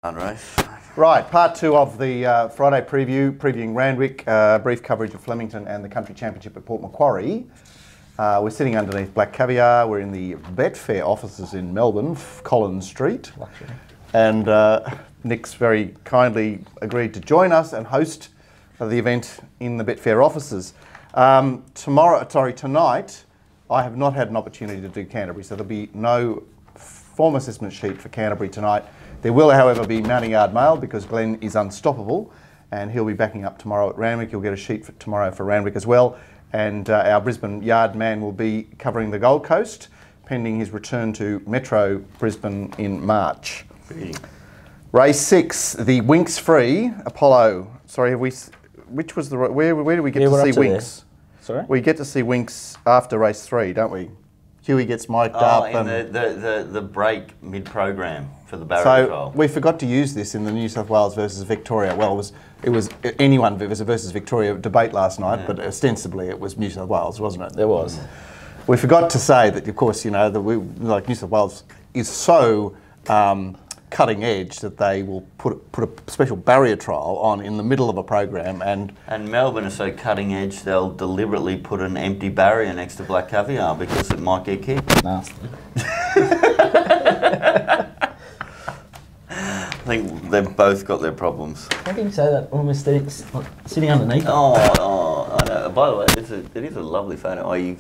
Right, part two of the Friday preview, previewing Randwick, brief coverage of Flemington and the Country Championship at Port Macquarie. We're sitting underneath Black Caviar. We're in the Betfair offices in Melbourne, Collins Street. Luxury. And Nick's very kindly agreed to join us and host the event in the Betfair offices. Tonight, I have not had an opportunity to do Canterbury, so there'll be no form assessment sheet for Canterbury tonight. There will, however, be Mounting Yard Mail because Glenn is unstoppable and he'll be backing up tomorrow at Randwick. You'll get a sheet for tomorrow for Randwick as well. And our Brisbane Yard man will be covering the Gold Coast, pending his return to Metro Brisbane in March. Race 6, the Winx Free Apollo. Sorry, which was the where do we get to see Winx? Sorry, we get to see Winx after race 3, don't we? Huey gets mic'd up. In the break mid-program for the barrier trial. We forgot to use this in the New South Wales versus Victoria. Well, it was anyone versus Victoria debate last night, but ostensibly it was New South Wales, wasn't it? There was. We forgot to say that, of course, you know, like New South Wales is so cutting edge that they will put a special barrier trial on in the middle of a program, and Melbourne is so cutting edge they'll deliberately put an empty barrier next to Black Caviar because it might get kicked. Nasty. I think they've both got their problems. How can you say that when we're sitting underneath? I know. By the way, it is a lovely photo. Are you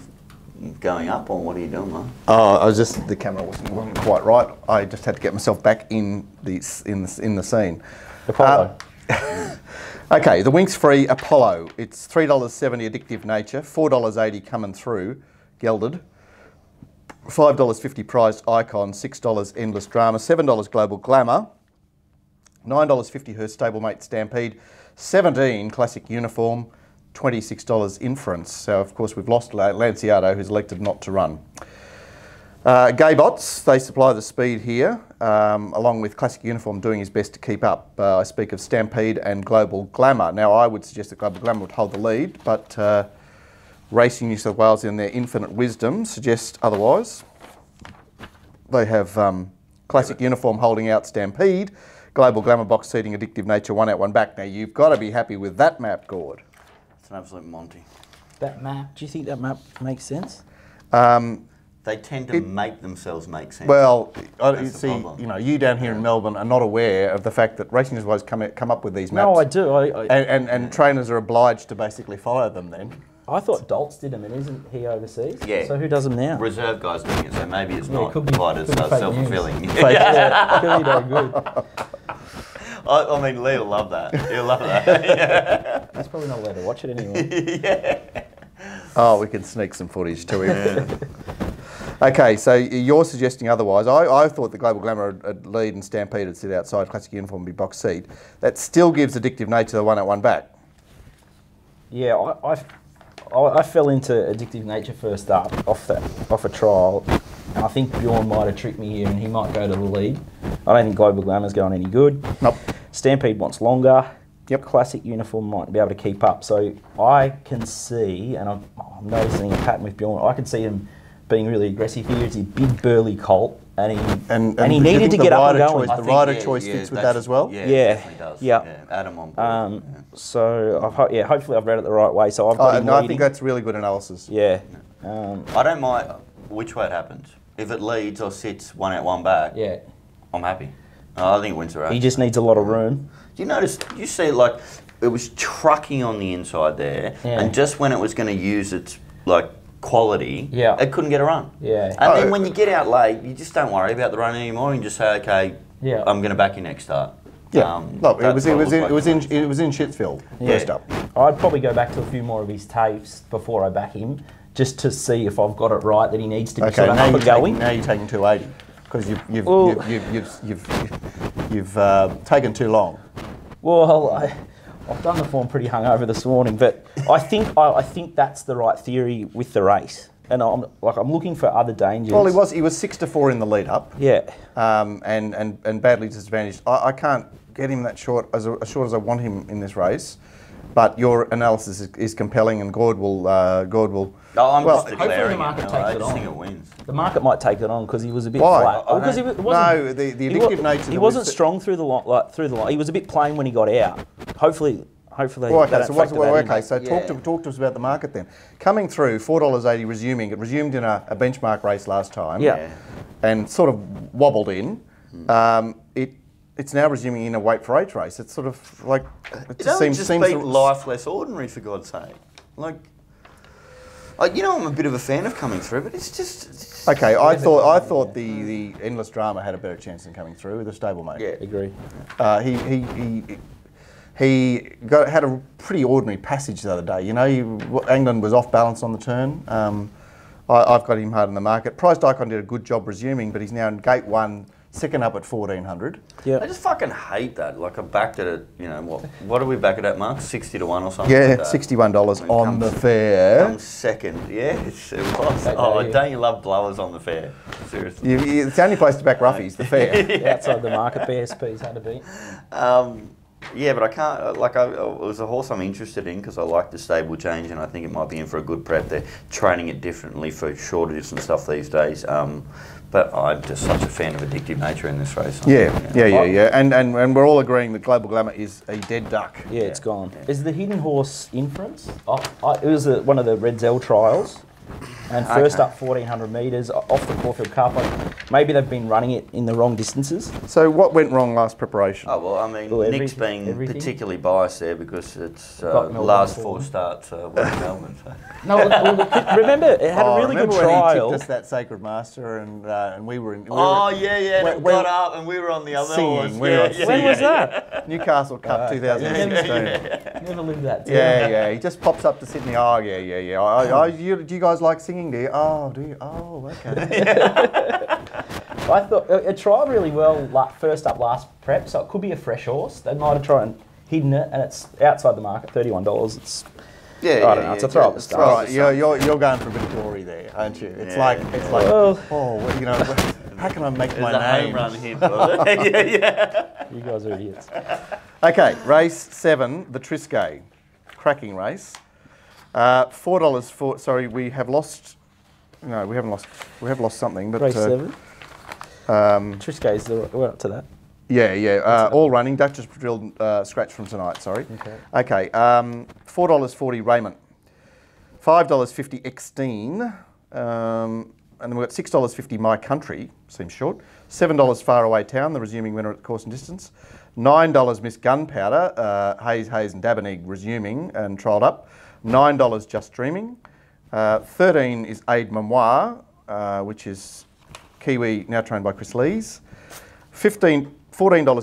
going up, or what are you doing, man? Oh, the camera wasn't quite right. I just had to get myself back in the scene. Apollo. Okay, the Winx Free Apollo. It's $3.70 Addictive Nature, $4.80 Coming Through, gelded, $5.50 Prized Icon, $6 Endless Drama, $7 Global Glamour, $9.50 Her Stablemate Stampede, $17 Classic Uniform, $26 Inference. So, of course, we've lost Lanciato, who's elected not to run. Gaybots, they supply the speed here, along with Classic Uniform doing his best to keep up. I speak of Stampede and Global Glamour. Now, I would suggest that Global Glamour would hold the lead, but Racing New South Wales, in their infinite wisdom, suggest otherwise. They have Classic Uniform holding out Stampede, Global Glamour box seating Addictive Nature, one out, one back. Now, you've got to be happy with that map, Gord. An absolute Monty. That map, do you think that map makes sense? They tend to make themselves make sense. Well, you see, you know, you down here in Melbourne are not aware of the fact that Racing New South Wales come up with these maps. No, I do. And trainers are obliged to basically follow them then. I thought Doltz did them, and isn't he overseas? Yeah. So who does them now? Reserve guys doing it, so maybe it's not could be, quite as self-fulfilling. Yeah, could be no good. I mean, Lee will love that. He'll love that. Yeah. He's probably not allowed to watch it anymore. Yeah. Oh, we can sneak some footage to him. Okay, so you're suggesting otherwise. I thought the Global Glamour would lead and Stampede would sit outside, Classic Uniform would be box seat. That still gives Addictive Nature the one out, one back. Yeah, I fell into Addictive Nature first up off a trial, and I think Bjorn might have tricked me here, and he might go to the lead. I don't think Global Glamour's going any good. Nope. Stampede wants longer. Yep. Classic Uniform might be able to keep up. So I can see, and I'm noticing a pattern with Bjorn, I can see him being really aggressive here. He's a big burly colt, and he needed to get up and going. The rider choice fits with that as well? Yeah, yeah, definitely does. Yeah. Adam on board. So hopefully I've read it the right way. So I've got him I think that's really good analysis. Yeah. I don't mind which way it happens. If it leads or sits one out, one back, yeah, I'm happy. I think it wins the race. He just needs a lot of room. Do you notice, you see it like, it was trucking on the inside there, and just when it was going to use its like quality, it couldn't get a run. Yeah. And then when you get out late, you just don't worry about the run anymore. You can just say, okay, I'm going to back you next start. Yeah. Look, it was in Shitsfield first up. I'd probably go bato a few more of his tapes before I back him, just to see if I've got it right that he needs to be sort of up and going. Now you're taking 280 because you've taken too long. Well, I've done the form pretty hungover this morning, but I think that's the right theory with the race. And I'm looking for other dangers. Well, he was 6-4 in the lead up. Yeah. And badly disadvantaged. I can't get him that short as I want him in this race. But your analysis is compelling, and Gord will. No, I'm just hopefully declaring the market takes I it just on. think it wins. The market might take it on because he was a bit Why? flat. Because he wasn't. No, the addictive nature. He wasn't strong through the line. He was a bit plain when he got out. Hopefully. Well, okay, so talk to us about the market then. Coming through, $4.80 resuming. It resumed in a benchmark race last time. Yeah. And sort of wobbled in. It's now resuming in a weight for age race. It's sort of like it just seems beat life less ordinary, for God's sake. Like, you know, I'm a bit of a fan of coming through, but it's just. Okay, I thought the endless drama had a better chance than coming through with a stablemate. Yeah, agree. He had a pretty ordinary passage the other day. You know, England was off balance on the turn. I've got him hard in the market. Priced Icon did a good job resuming, but he's now in gate 1, second up at 1400. Yeah, I just fucking hate that. Like, I backed it at, you know, what do we back it at, Mark? 60 to 1 or something? Yeah, like that. $61 on the fair. Comes second. Yeah, it was. Don't you love blowers on the fair? Seriously. It's the only place to back roughies, the fair. Outside the market, BSP's had to beat. Yeah, but I can't, it was a horse I'm interested in because I like the stable change and I think it might be in for a good prep. They're training it differently for shorter distance stuff these days. But I'm just such a fan of addictive nature in this race. Yeah. And we're all agreeing that Global Glamour is a dead duck. Yeah, it's gone. Yeah. Is the hidden horse inference? It was one of the Red Zell trials. And first up 1400 metres off the Caulfield Cup. Maybe they've been running it in the wrong distances. So what went wrong last preparation? Oh, well, I mean, Nick's being particularly biased there because it's last 4 starts with Melbourne. So. No, remember, it had a really good trial. When he tipped us that Sacred Master and we were in... We got up and we were on the other horse. When was that? Newcastle Cup 2016. Never lived that down. Yeah. He just pops up to Sydney. Oh, yeah. Do you guys like singing, do you? Oh, do you? Oh, okay. I thought it trialled really well first up last prep, so it could be a fresh horse. They might have tried and hidden it, and it's outside the market, $31. It's I don't know. It's a throw at the start. Right, you're going for a bit of glory there, aren't you? It's like you know, how can I make my name? Home run hit. You guys are idiots. Okay, race 7, the Triscay, cracking race. $4 for. Sorry, we have lost. No, we haven't lost. We have lost something. But race 7. Triscay's we're up to that. Yeah. All running. Duchess drilled scratch from tonight. Sorry. Okay. $4.40 Raymond. $5.50 Extine. And then we've got $6.50 My Country. Seems short. $7 Far Away Town, the resuming winner at the course and distance. $9 Miss Gunpowder. Hayes and Dabeneg resuming and trialled up. $9 Just Dreaming. 13 is Aid Memoir, which is Kiwi, now trained by Chris Lees. $14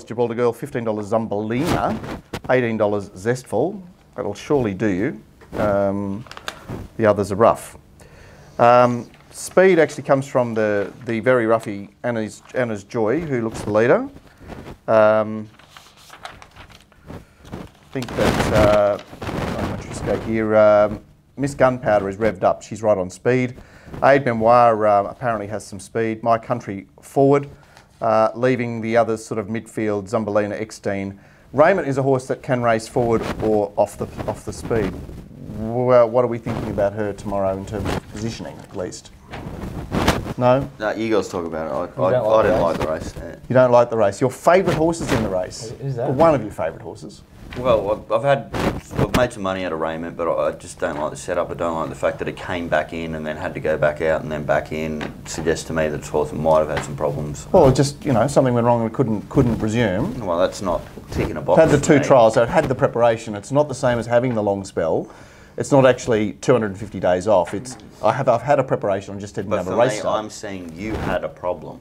Gibraltar Girl, $15 Zumbalina, $18 Zestful. That'll surely do you. The others are rough. Speed actually comes from the very roughy Anna's Joy, who looks the leader. I think that here, Miss Gunpowder is revved up. She's right on speed. Aid Memoir apparently has some speed. My Country forward, leaving the others sort of midfield. Zumbalina, Extine. Raymond is a horse that can race forward or off the speed. Well, what are we thinking about her tomorrow in terms of positioning, at least? No? No, you guys talk about it. I don't like the race. Yeah. You don't like the race. Your favourite horses in the race? Who's that? One of your favourite horses? Well, I've made some money out of Raymond, but I just don't like the setup. I don't like the fact that it came back in and then had to go back out and then back in. It suggests to me that this horse might have had some problems. Well, just, you know, something went wrong and couldn't resume. Well, that's not ticking a box. It had the 2 trials, so it had the preparation. It's not the same as having the long spell. It's not actually 250 days off. It's I've had a preparation. I just didn't have a race. But for me, I'm saying you had a problem.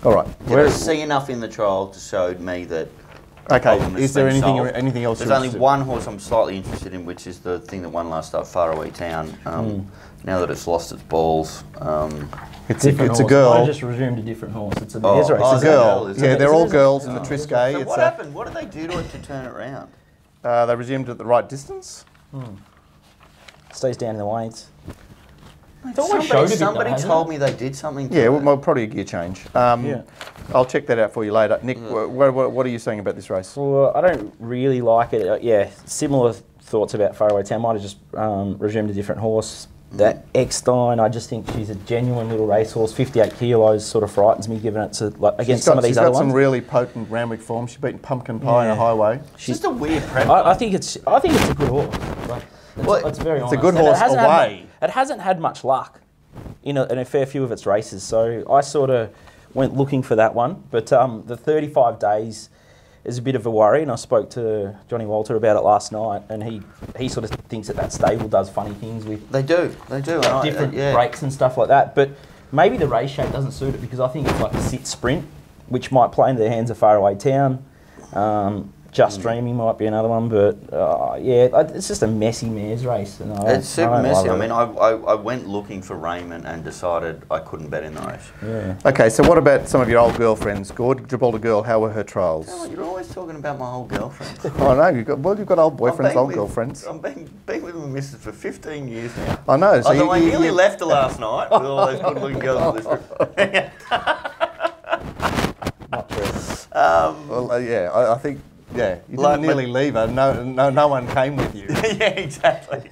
All right. Did I see enough in the trial to show me that? Okay. Is there anything else? There's only one horse I'm slightly interested in, which is the thing that won last up, Far Away Town. Now that it's lost its balls. It's a girl. I just resumed a different horse. It's a it's a girl. Yeah, they're all girls in the Triscay. So what happened? What did they do to it to turn it around? They resumed at the right distance. Stays down in the weights. Somebody told me they did something. Yeah, well, probably a gear change. Yeah. I'll check that out for you later. Nick, what are you saying about this race? Well, I don't really like it. Yeah, similar thoughts about Faraway Town. Might have just resumed a different horse. That R6-9, I just think she's a genuine little racehorse. 58 kilos sort of frightens me, given it to against some of these other ones. She's got some really potent Randwick form. She's beaten Pumpkin Pie in a highway. She's just a weird prep. I think it's a good horse. It's very honest. It's a good horse away. It hasn't had much luck in a fair few of its races, so I sort of went looking for that one. But the 35 days is a bit of a worry, and I spoke to Johnny Walter about it last night, and he sort of thinks that stable does funny things with They do. different breaks and stuff like that. But maybe the race shape doesn't suit it, because I think it's like a sit sprint, which might play into the hands of Faraway Town. Just Dreaming might be another one, but it's just a messy mares race. And it's super messy. I mean, I went looking for Raymond and decided I couldn't bet in the race. Yeah. Okay, so what about some of your old girlfriends? Gord, Gibraltar Girl, how were her trials? Oh, you're always talking about my old girlfriends. Oh no, you've got old boyfriends, old girlfriends. I've been with my missus for 15 years now. I know. So I nearly left her last night with all those good-looking girls on this trip. Not true. I think. Yeah, you didn't nearly leave her. No one came with you. Yeah, exactly.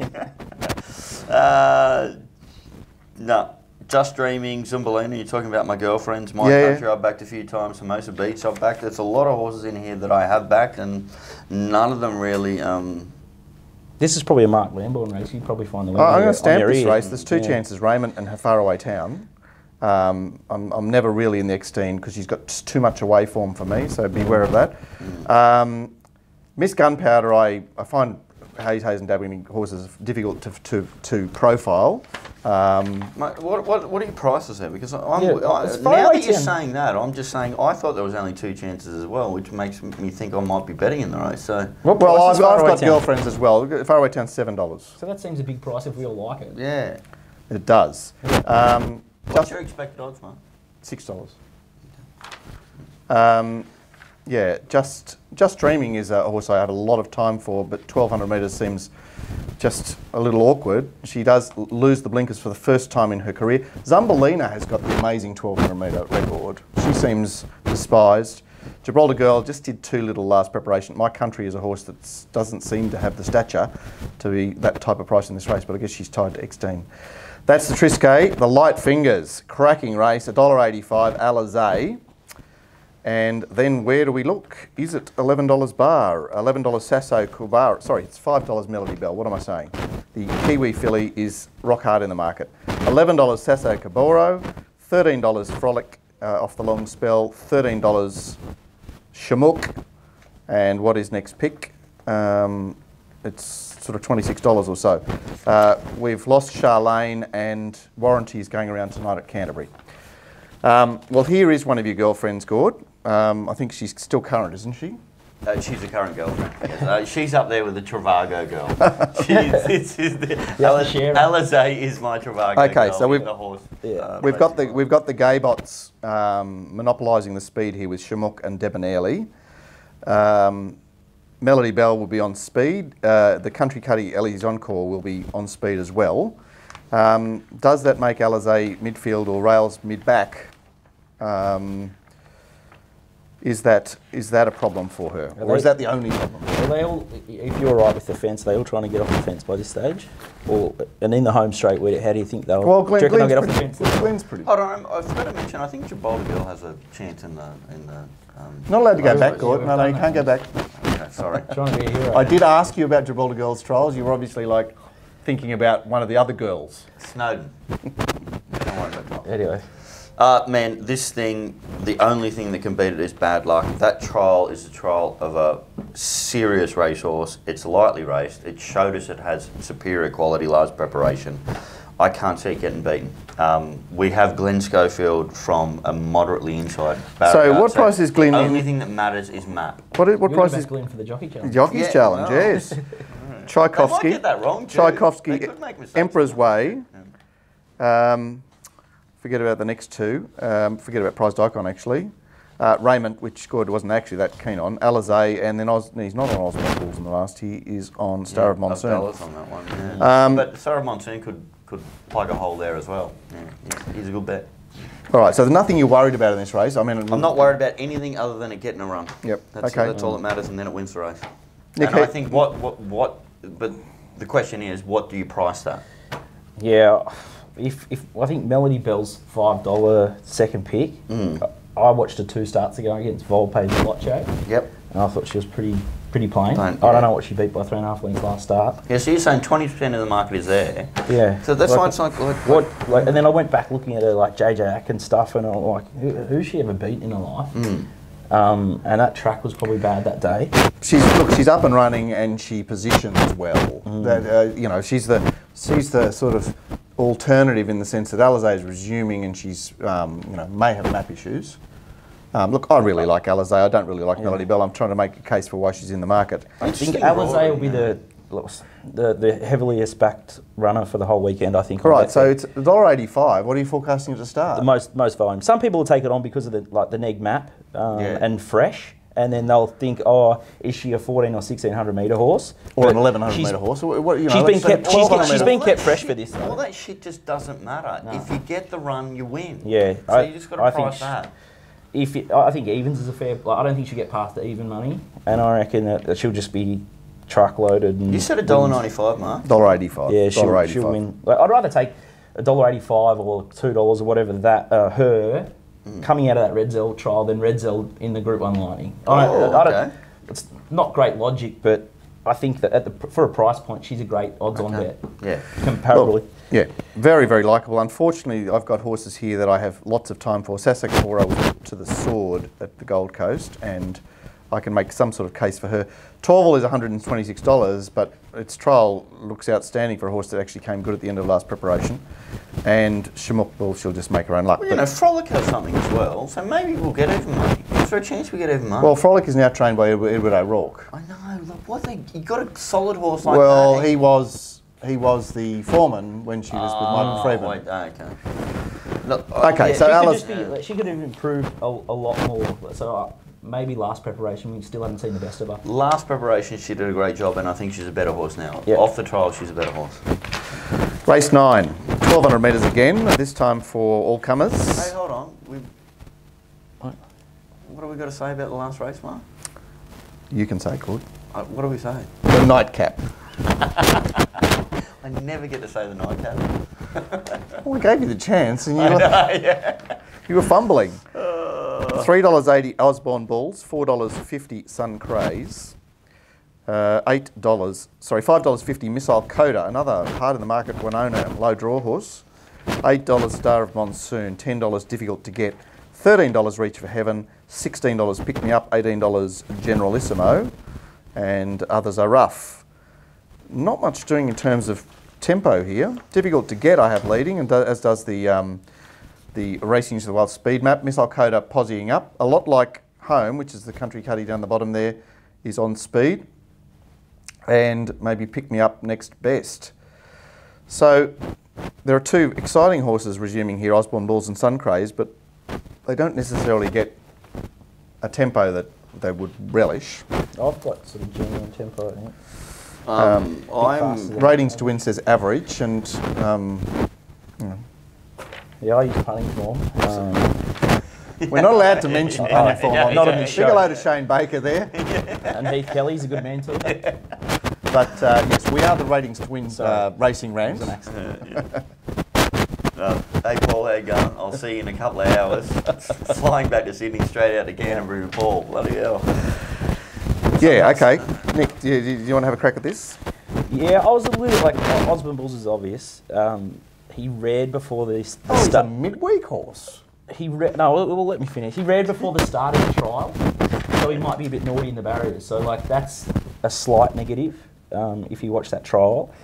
No, Just Dreaming, Zumbalina. You're talking about my girlfriends. My Country, I've backed a few times. Hermosa Beach, I've backed. There's a lot of horses in here that I have backed, and none of them really. This is probably a Mark Lambourne race. You probably find the winner. I'm going to stamp this race. There's two chances: Raymond and Faraway Town. I'm never really in the X-teen because she's got just too much away form for me, so beware of that. Miss Gunpowder, I find Hayes and dabbling horses difficult to profile. What are your prices there? Because now that you're saying that, I'm just saying I thought there was only two chances as well, which makes me think I might be betting in the race. So well, I've got girlfriends as well. Faraway Town's $7. So that seems a big price if we all like it. Yeah, it does. What's your expected odds, Mark? $6. Just Dreaming is a horse I have a lot of time for, but 1,200 metres seems just a little awkward. She does lose the blinkers for the first time in her career. Zumbalina has got the amazing 1,200 metre record. She seems despised. Gibraltar Girl just did too little last preparation. My Country is a horse that doesn't seem to have the stature to be that type of price in this race, but I guess she's tied to X-teen. That's the Trisquet, the Light Fingers, cracking race, $1.85 Alizé. And then where do we look? Is it $11 Bar, $11 Sasso Kubar? Sorry, it's $5 Melody Bell. What am I saying? The Kiwi filly is rock hard in the market. $11 Sasso Caboro, $13 Frolic off the long spell, $13 Shamook. And what is next pick? It's sort of $26 or so. We've lost Charlene, and Warranty is going around tonight at Canterbury. Well, here is one of your girlfriends, Gord. I think she's still current, isn't she? She's a current girlfriend. Yes. She's up there with the Travago girl. Alizé is my Travago girl. Okay, so we've got the gay bots monopolising the speed here with Shamook and Debonairly. Melody Bell will be on speed. The Country Cuddy Ellie's Encore will be on speed as well. Does that make Alizé midfield or rails mid-back? Is that a problem for her, or is that the only problem? Are they all, if you're right with the fence, are they all trying to get off the fence by this stage? And in the home straight, how do you think they'll? Well, Glenn's get off the fence? Glenn's pretty. Hold on, I forgot to mention. I think Gibraltar Girl has a chance in the. Not allowed to go back, Gord. No, you can't go back. Okay, sorry. Trying to be a hero. I did ask you about Gibraltar Girl's trials. You were obviously like thinking about one of the other girls. Snowden. Don't worry about that. Anyway. Man, this thing, the only thing that can beat it is bad luck. That trial is a trial of a serious racehorse. It's lightly raced. It showed us it has superior quality last preparation. I can't see it getting beaten. We have Glenn Schofield from a moderately inside barrier. So what price is Glenn? The only thing that matters is map. What price is Glenn for the Jockey Challenge? Jockey's Challenge, yes. Tchaikovsky. They might get that wrong too. Tchaikovsky, Emperor's Way. Forget about the next two. Forget about Prized Icon, actually. Raymond, which Gord wasn't actually that keen on. Alizé, and then he's not on Osmond Bulls in the last. He is on Star of Monsoon. $1 on that one, yeah. But Star of Monsoon could could plug a hole there as well. Yeah, he's a good bet. All right, so there's nothing you're worried about in this race. I mean, I'm not worried about anything other than it getting a run. Yep. That's all that matters, and then it wins the race. Nick, and I think but the question is, what do you price that? Yeah, if I think Melody Bell's $5 second pick. I watched her 2 starts ago against Volpe's Lotcho. Yep. And I thought she was pretty plain. I don't know what she beat by 3.5 lengths last start. Yeah, so you're saying 20% of the market is there. Yeah. So that's why it's like and then I went back looking at her like JJ Atkins stuff, and I'm like, who's she ever beat in her life? And that track was probably bad that day. She's up and running, and she positions well. That you know, she's the sort of alternative in the sense that Alizé is resuming, and she's you know, may have map issues. Look, I really like Alizé. I don't really like Melody Bell. I'm trying to make a case for why she's in the market. I think Alizé will be the heaviest backed runner for the whole weekend, I think. Right, so it's $1.85. What are you forecasting at the start? The most volume. Some people will take it on because of the neg map and fresh, and then they'll think, oh, is she a 14 or 1600 metre horse? Or an 1100 metre horse? What, you know, she's been kept fresh for this. All that shit just doesn't matter. No. If you get the run, you win. Yeah. So you just got to price that. I think evens is a fair. I don't think she'll get past the even money, and I reckon that she'll just be truckloaded. And you said $1.95, Mark. $1.85. Yeah, she'll win. Like, I'd rather take $1.85 or $2 or whatever that her coming out of that Red Zell trial than Red Zell in the Group 1 lining. Okay. It's not great logic, but I think that for a price point, she's a great odds-on bet. Yeah, comparably. Well, yeah, very, very likeable. Unfortunately, I've got horses here that I have lots of time for. Sasakora was put to the sword at the Gold Coast, and I can make some sort of case for her. Torval is $126, but its trial looks outstanding for a horse that actually came good at the end of last preparation. And Shamuk, well, she'll just make her own luck. Well, you know, Frolic has something as well, so maybe we'll get even money. Is there a chance we get even money? Well, Frolic is now trained by Edward O'Rourke. I know. Look, you got a solid horse like that. Well, he was the foreman when she was with Michael Freeman. Okay. Look, okay, so Alice, she could have improved a lot more. So maybe last preparation, we still haven't seen the best of her. Last preparation, she did a great job, and I think she's a better horse now. Yep. Off the trial, she's a better horse. Race 9, 1200 metres again, this time for all comers. Hey, hold on. What have we got to say about the last race, Mark? You can say, Claude. What do we say? The nightcap. I never get to say the nightcap. Well, I gave you the chance, and you were fumbling. $3.80 Osborne Bulls, $4.50 Sun Craze, $5.50 Missile Coda, another hard in the market Winona low draw horse, $8 Star of Monsoon, $10 Difficult to Get, $13 Reach for Heaven, $16 Pick Me Up, $18 Generalissimo, and others are rough. Not much doing in terms of tempo here. Difficult to Get I have leading, and as does the Racing News of the Wild speed map. Missile Coda possying up, a lot like Home, which is the country cutty down the bottom there, is on speed, and maybe Pick Me Up next best. So there are 2 exciting horses resuming here, Osborne Bulls and Sun Craze, but they don't necessarily get a tempo that they would relish. I've got sort of genuine tempo, I think. Ratings to Win says average, and you know. Yeah, I use punting form. We're not allowed to mention punting form. Not on this show. Big hello to Shane Baker there. And Heath Kelly's a good man too. But yes, we are the Ratings to Win Racing Rant. Hey Paul, how you going? I'll see you in a couple of hours. Flying back to Sydney, straight out to Canterbury with Paul. Bloody hell. Yeah, okay. Nick, do you want to have a crack at this? Yeah, I was a little like Osborne Bulls is obvious. He read before the he's a midweek horse. Well, let me finish. He read before the start of the trial, so he might be a bit naughty in the barriers. So like that's a slight negative. If you watch that trial,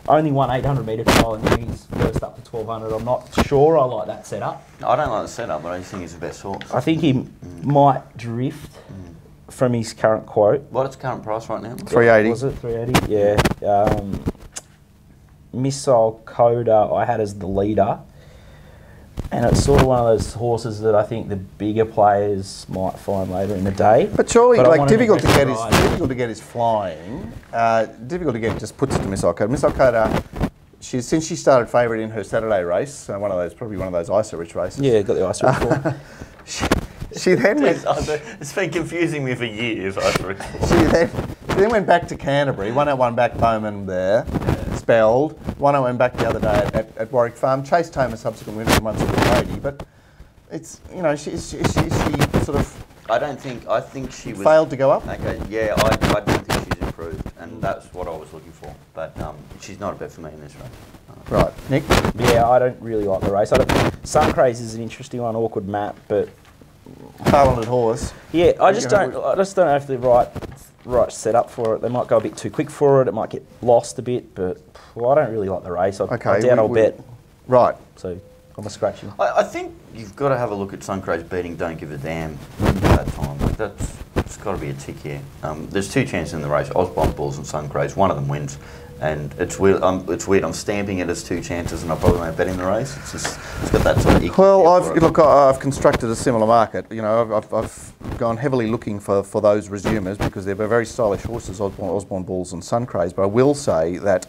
only won 800 metre trial and then he's first up to 1200. I'm not sure I like that setup. I don't like the setup, but I just think he's the best horse. I think he might drift from his current quote. What's its current price right now? 380. Was it 380? Yeah. Missile Coda I had as the leader, and it's sort of one of those horses that I think the bigger players might find later in the day. But surely, like difficult to get is flying. Difficult to Get just puts it to Missile Coda. Missile Coda since she started favourite in her Saturday race, probably one of those ISA-rich races. Yeah, got the ISA form. She then went. It's been confusing me for years. She then went back to Canterbury. Won out, one back Bowman there. Spelled. One out, went back the other day at Warwick Farm. Chased home a subsequent winner from Munster Lady, but it's she sort of. I think she was failed to go up. Okay, yeah, I don't think she's improved, and that's what I was looking for. But she's not a bet for me in this race. Right, Nick. Yeah, I don't really like the race. Suncraze is an interesting one, awkward map, but talented horse. Yeah, I just don't know if they're right set up for it. They might go a bit too quick for it. It might get lost a bit, but I don't really like the race. I doubt I'll bet. Right. So I'm a scratching. I think you've got to have a look at Suncraze beating Don't Give a Damn at that time. It's got to be a tick here. There's two chances in the race: Osborne Bulls and Suncraze. One of them wins. And it's weird. I'm stamping it as two chances, and I probably won't bet in the race. It's got that sort of. Well, I've constructed a similar market. You know, I've gone heavily looking for those resumers because they're very stylish horses, Osborne Bulls and Suncraze. But I will say that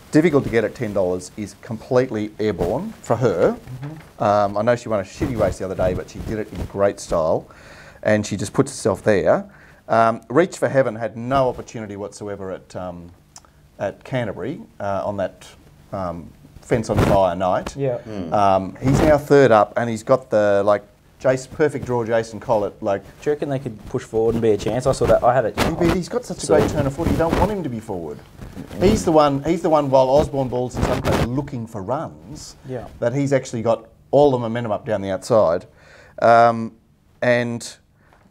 difficult to get at $10 is completely airborne for her. I know she won a shitty race the other day, but she did it in great style, and she just puts herself there. Reach for Heaven had no opportunity whatsoever at Canterbury on that fence on fire night. Yeah. He's now third up, and he's got the perfect draw. Jason Collett. Do you reckon they could push forward and be a chance? I saw that. I had it. He's got such a great turn of foot. You don't want him to be forward. He's the one. While Osborne Bulls and Suncraze are looking for runs. Yeah. That he's actually got all the momentum up down the outside, and.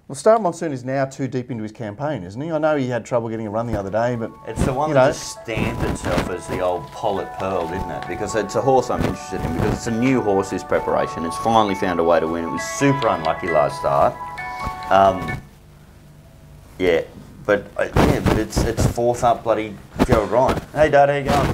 Well, Star Monsoon is now too deep into his campaign, isn't he? I know he had trouble getting a run the other day, but it's the one that just stamped itself as the old Pollet Pearl, isn't it? Because it's a horse I'm interested in because it's a new horse. This preparation, it's finally found a way to win. It was super unlucky last start. But it's fourth up, bloody Gerald Ryan. Hey, Dad, how you going?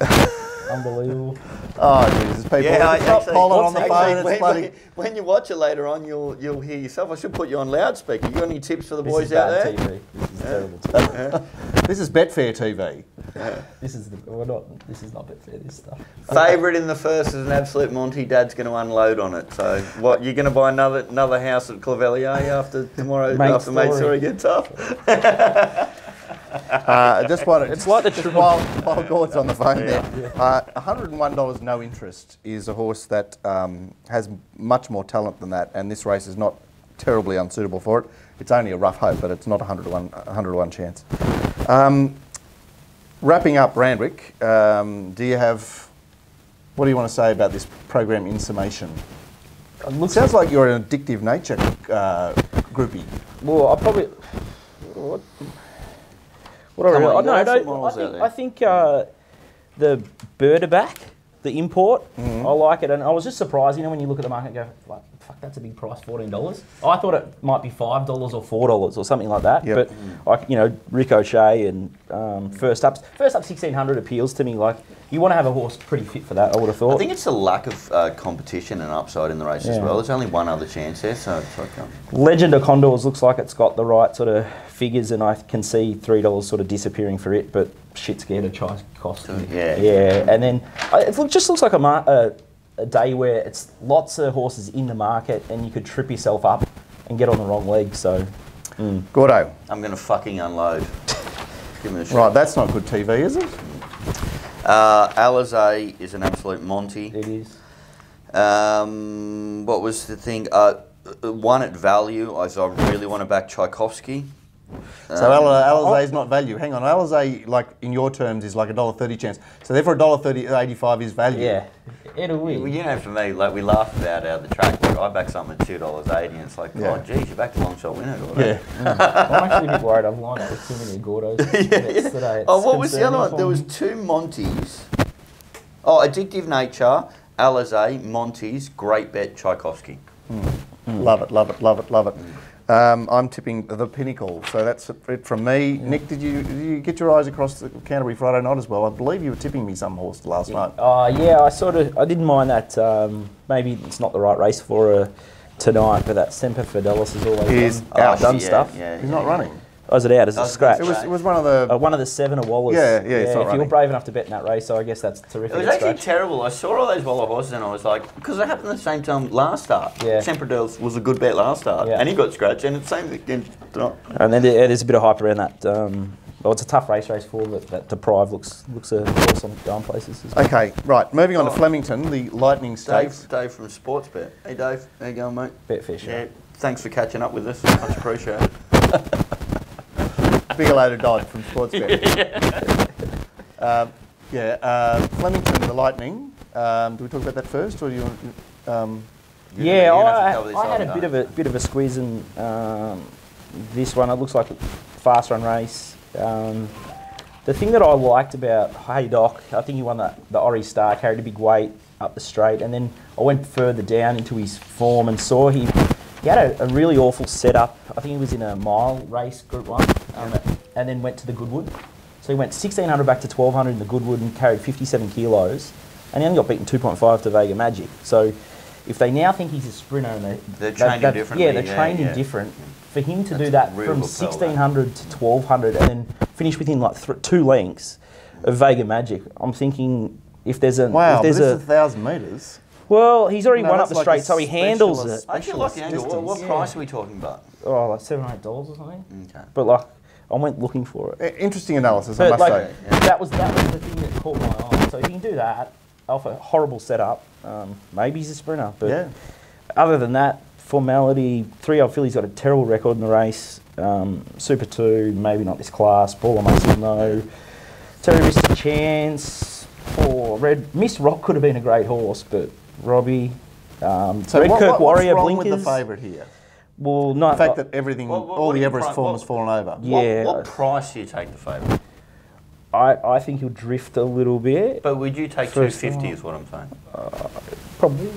Unbelievable. Oh, Jesus, people. Yeah, it's not Pollen on the phone. When you watch it later on, you'll hear yourself. I should put you on loudspeaker. You got any tips for the This boys is out bad there? TV. This is terrible TV. This is Betfair TV. This is not Betfair. This stuff. Favourite in the first is an absolute Monty. Dad's going to unload on it. So what? You're going to buy another house at Clavelier after tomorrow? after Mate Story gets up. Just wanted, it's like the while Gord's on the phone there. $101 no interest is a horse that has much more talent than that, and this race is not terribly unsuitable for it. It's only a rough hope, but it's not a 101 chance. Wrapping up Randwick, what do you want to say about this program in summation? It sounds like you're an addictive nature groupie. Well, I probably. I think the Birderback, the import, I like it, and I was just surprised. You know, when you look at the market, and go, fuck, that's a big price, $14. I thought it might be $5 or $4 or something like that. Yep. But Ricochet and first up 1600 appeals to me. Like, you want to have a horse pretty fit for that. I would have thought. I think it's the lack of competition and upside in the race as well. There's only one other chance there, so it's okay. Legend of Condors looks like it's got the right sort of figures, and I can see $3 sort of disappearing for it, but shit scared of Tchaikovsky. Yeah. And then it just looks like a day where it's lots of horses in the market, and you could trip yourself up and get on the wrong leg. So, Gordo, I'm going to fucking unload. Give me a shot. Right, that's not good TV, is it? Alizé is an absolute Monty. it is. What was the thing? One at value, as I really want to back Tchaikovsky. So Alizé's not value. Hang on, Alizé, like in your terms, is like $1.30 chance. So therefore, $1.85 is value. Yeah, it'll win. Well, you know, for me, like we laughed about out the track. Like I back something at $2.80, and it's like, oh, geez, you backed a long shot winner. Yeah. I'm actually a bit worried. I've lined up with too many Gordos yesterday. Oh, what was the other one? There was two Monties. Oh, Addictive Nature, Alizé, Monties, Great Bet, Tchaikovsky. Love it, love it, love it, love it. I'm tipping the Pinnacle, so that's it from me. Nick, did you get your eyes across the Canterbury Friday night as well? I believe you were tipping me some horse last night. Yeah, I didn't mind that. Maybe it's not the right race for her tonight, but that Semper Fidelis is always done stuff. He's not running. Oh, is it out as a scratch? It was one of the 7 of Waller's. Yeah, If you were brave enough to bet in that race, so I guess that's terrific. It was actually terrible. I saw all those Waller horses and I was like, because it happened at the same time last start. Yeah. Sempredale's was a good bet last start, and he got scratched, and it's the same again tonight. And then there's a bit of hype around that. Well, it's a tough race for that PREV looks a horse on going places. Okay, right. Moving on to Flemington, the Lightning Stakes. Dave from Sportsbet. Hey Dave, how you going, mate? Betfish. Yeah. Thanks for catching up with us. Much appreciated. Bigelow died from Sportsbet. Flemington, the Lightning. Do we talk about that first, or do you want? I had a bit of a squeeze in this one. It looks like a fast run race. The thing that I liked about Hey Doc, I think he won the Ori Star, carried a big weight up the straight, and then I went further down into his form and saw he had a really awful setup. I think he was in a mile race, Group 1, and then went to the Goodwood. So he went 1,600 back to 1,200 in the Goodwood and carried 57 kilos, and he only got beaten 2.5 to Vega Magic. So if they now think he's a sprinter and they're trained him differently. Yeah, they're trained him different. For him to do that from 1,600 to 1,200 and then finish within like 2 lengths of Vega Magic, I'm thinking if there's a... Wow, this is 1,000 metres. Well, he's already won up the straight, so he handles it. I actually like the angle. What price are we talking about? Oh, like $7 or $8 or something. Okay. But like, I went looking for it. Interesting analysis, but I must say. That was the thing that caught my eye. So if you can do that, off a horrible setup, maybe he's a sprinter. But other than that, formality, 3-year-old filly's got a terrible record in the race. Super 2, maybe not this class. Baller Muscle, no. Terroristic Chance. 4 Red. Miss Rock could have been a great horse, but Robbie. Red Kirk Warrior, what's wrong Blinkers. with the favourite here? Well, no. The fact that everything, all the Everest form has fallen over. Yeah. What price do you take the favourite? I think he'll drift a little bit. But would you take 250 is what I'm saying? Probably,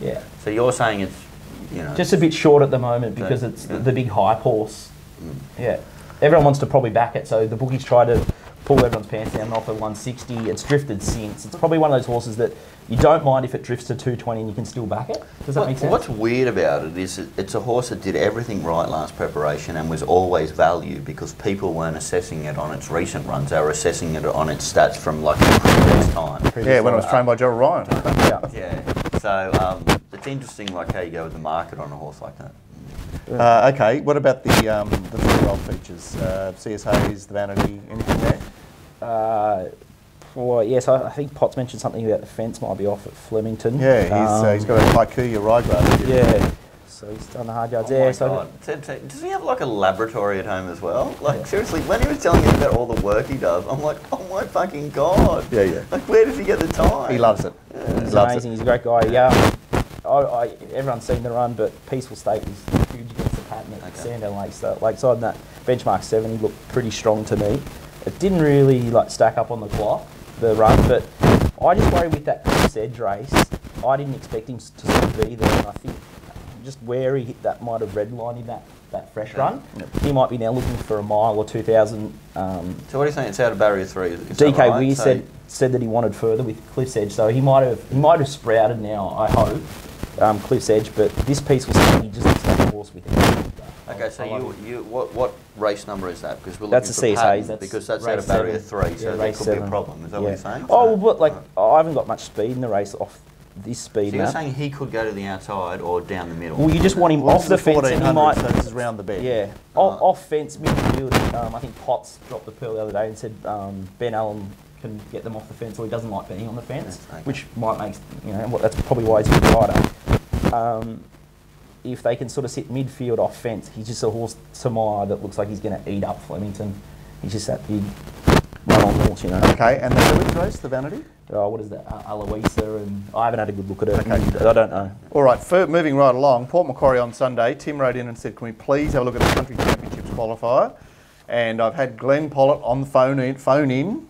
yeah. So you're saying it's, just a bit short at the moment because it's the big hype horse. Yeah. Everyone wants to probably back it, so the bookies try to pull everyone's pants down and offer 160. It's drifted since. It's probably one of those horses that you don't mind if it drifts to 220 and you can still back it. Does that make sense? What's weird about it is it's a horse that did everything right last preparation and was always value because people weren't assessing it on its recent runs. They were assessing it on its stats from like the previous time. When it was trained by Joe Ryan. So it's interesting like how you go with the market on a horse like that. Okay, what about the 3-year-old features? CS Hayes, the Vanity, anything there? Well, yes, I think Potts mentioned something about the fence might be off at Flemington. Yeah, he's got a Haikuya ryegrass. Yeah, so he's done the hard yards there. Does he have like a laboratory at home as well? Like seriously, when he was telling us about all the work he does, I'm like, oh my fucking god! Yeah. Like where does he get the time? He loves it. He's amazing. He's a great guy. Yeah, everyone's seen the run, but Peaceful State was huge against the pattern at Sandown Lakeside. And that benchmark 7, he looked pretty strong to me. It didn't really stack up on the clock, the run, but I just worry with that Cliff's Edge race. I didn't expect him to sort of be there, and I think just where he hit that might have redlined in that fresh run. Yep. He might be now looking for a mile or 2,000. So what do you think? It's out of barrier 3. DK Weir said that he wanted further with Cliff's Edge, so he might have sprouted now. I hope Cliff's Edge, but this piece was he just looks like a horse with it. Okay, so what race number is that? Because we're looking for pattern, because that's out of barrier 3, so there could be a problem. Is that what you're saying? Oh, well, I haven't got much speed in the race off this speed. So you're saying he could go to the outside or down the middle? Well, you just want him off the fence, and he might. So this is round the bend. Yeah, off fence midfield. I think Potts dropped the pearl the other day and said Ben Allen can get them off the fence, or he doesn't like being on the fence, which might make that's probably why he's a good rider. If they can sort of sit midfield off fence, he's just a horse to my eye that looks like he's going to eat up Flemington. He's just that big run-on horse, Okay, and the which race, the Vanity? Oh, what is that? Aloisa, and I haven't had a good look at it. Okay. I don't know. All right, moving right along, Port Macquarie on Sunday. Tim wrote in and said, can we please have a look at the Country Championships qualifier? And I've had Glenn Pollitt on the phone in,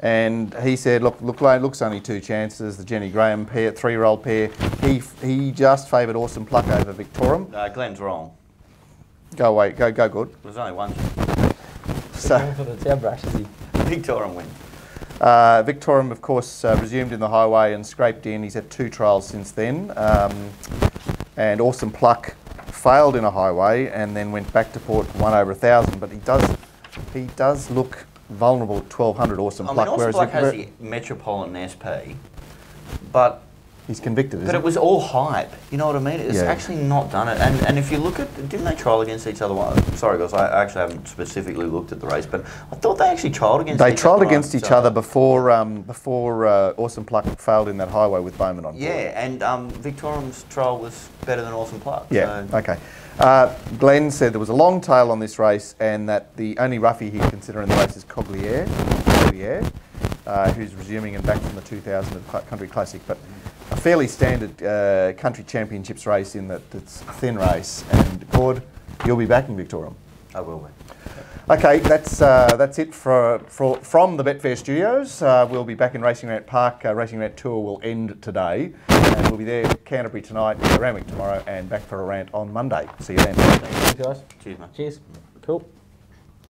and he said, look, looks only 2 chances. The Jenny Graham pair, 3-year-old pair. He just favoured Awesome Pluck over Victorum. No, Glenn's wrong. Go away, go good. There's only one. So how brash is he? Victorum wins. Victorum, of course, resumed in the highway and scraped in. He's had 2 trials since then. And Awesome Pluck failed in a highway and then went back to port, won over 1,000. But he does look vulnerable at 1,200 Awesome Pluck. Awesome Pluck has the Metropolitan SP, but he's convicted, but it was all hype, you know what I mean? It's Yeah. actually not done it. And if you look at, didn't they trial against each other? Sorry guys, I actually haven't specifically looked at the race, but I thought they actually trialled against each other. They trialled against each other before Awesome Pluck failed in that highway with Bowman on board. Yeah, and Victorium's trial was better than Awesome Pluck. Yeah, so. okay. Glenn said there was a long tail on this race and that the only roughie he'd consider in the race is Cogliere, who's resuming and back from the 2000 Country Classic. But a fairly standard country championships race in that it's a thin race. And Gord, you'll be back in Victorium. I will be. Okay, that's it from the Betfair Studios. We'll be back in RacingRant Park. RacingRant Tour will end today. And we'll be there Canterbury tonight, Randwick tomorrow, and back for a rant on Monday. See you then. Thanks, guys. Cheers, mate. Cheers. Cool.